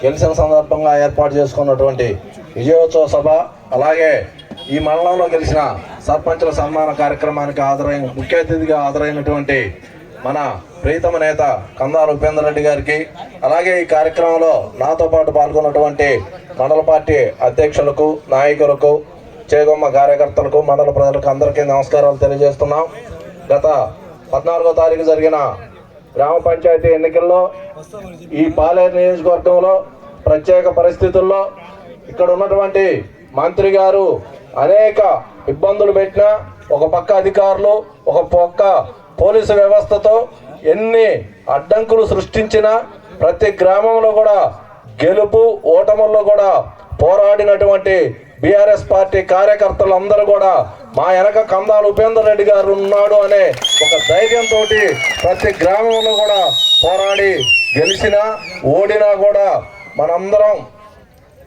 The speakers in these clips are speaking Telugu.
గెలిచిన సందర్భంగా ఏర్పాటు చేసుకున్నటువంటి విజయోత్సవ సభ, అలాగే ఈ మండలంలో గెలిచిన సర్పంచుల సన్మాన కార్యక్రమానికి ముఖ్య అతిథిగా హాజరైనటువంటి మన ప్రీతమ నేత కందాల ఉపేందర్ రెడ్డి గారికి, అలాగే ఈ కార్యక్రమంలో నాతో పాటు పాల్గొన్నటువంటి మండల పార్టీ అధ్యక్షులకు, నాయకులకు, చేగొమ్మ కార్యకర్తలకు, మండల ప్రజలకు అందరికీ నమస్కారాలు తెలియజేస్తున్నాం. గత 14వ తారీఖు జరిగిన గ్రామ పంచాయతీ ఎన్నికల్లో ఈ పాలేరు నియోజకవర్గంలో ప్రత్యేక పరిస్థితుల్లో ఇక్కడ ఉన్నటువంటి మంత్రి గారు అనేక ఇబ్బందులు పెట్టినా, ఒక పక్క అధికారులు, ఒక పక్క పోలీసు వ్యవస్థతో ఎన్ని అడ్డంకులు సృష్టించినా ప్రతి గ్రామంలో కూడా గెలుపు ఓటముల్లో కూడా పోరాడినటువంటి బీఆర్ఎస్ పార్టీ కార్యకర్తలందరూ కూడా మా వెనక కందాల ఉపేందర్ రెడ్డి గారు ఉన్నాడు అనే ఒక ధైర్యంతో ప్రతి గ్రామంలో కూడా పోరాడి గెలిచినా ఓడినా కూడా మనందరం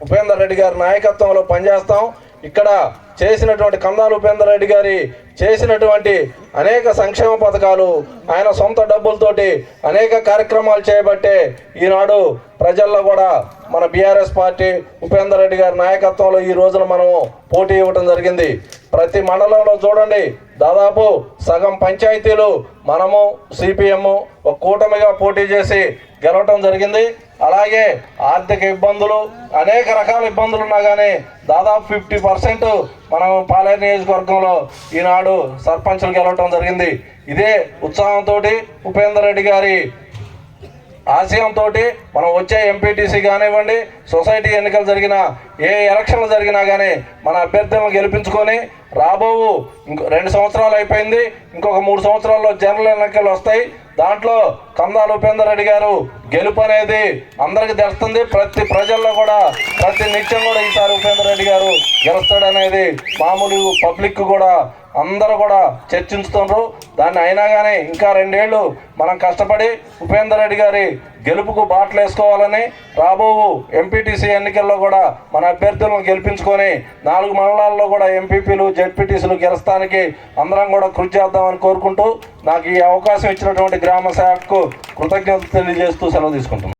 ఉపేందర్ రెడ్డి గారి నాయకత్వంలో పనిచేస్తాం. ఇక్కడ చేసినటువంటి కందాల ఉపేందర్ రెడ్డి గారి చేసినటువంటి అనేక సంక్షేమ పథకాలు, ఆయన సొంత డబ్బులతోటి అనేక కార్యక్రమాలు చేయబట్టే ఈనాడు ప్రజల్లో కూడా మన బీఆర్ఎస్ పార్టీ ఉపేందర్ రెడ్డి గారి నాయకత్వంలో ఈ రోజున మనము పోటీ ఇవ్వటం జరిగింది. ప్రతి మండలంలో చూడండి, దాదాపు సగం పంచాయతీలు మనము సిపిఎం ఒక కూటమిగా పోటీ చేసి గెలవటం జరిగింది. అలాగే ఆర్థిక ఇబ్బందులు, అనేక రకాల ఇబ్బందులు ఉన్నా కానీ దాదాపు 50% మనం పాలేరు నియోజకవర్గంలో ఈనాడు సర్పంచులు గెలవటం జరిగింది. ఇదే ఉత్సాహంతో ఉపేందర్ రెడ్డి గారి ఆశయంతో మనం వచ్చే ఎంపీటీసీ కానివ్వండి, సొసైటీ ఎన్నికలు జరిగినా, ఏ ఎలక్షన్లు జరిగినా కానీ మన అభ్యర్థులను గెలిపించుకొని రాబోవు 2 సంవత్సరాలు అయిపోయింది, ఇంకొక 3 సంవత్సరాల్లో జనరల్ ఎన్నికలు వస్తాయి. దాంట్లో కందాల ఉపేందర్ రెడ్డి గారు గెలుపు అనేది అందరికీ తెలుస్తుంది. ప్రతి ప్రజల్లో కూడా ప్రతి నిత్యం కూడా ఈసారి ఉపేందర్ రెడ్డి గారు గెలుస్తాడనేది మామూలు పబ్లిక్ కూడా అందరూ కూడా చర్చించుతున్నారు. దాన్ని అయినా కానీ ఇంకా 2 ఏళ్ళు మనం కష్టపడి ఉపేందర్ రెడ్డి గారి గెలుపుకు బాటలు వేసుకోవాలని, రాబో ఎంపీటీసీ ఎన్నికల్లో కూడా మన అభ్యర్థులను గెలిపించుకొని 4 మండలాల్లో కూడా ఎంపీపీలు, జెడ్పీటీసీలు గెలుస్తానికి అందరం కూడా కృషి చేద్దామని కోరుకుంటూ, నాకు ఈ అవకాశం ఇచ్చినటువంటి గ్రామ శాఖకు కృతజ్ఞతలు తెలియజేస్తూ సెలవు తీసుకుంటున్నాను.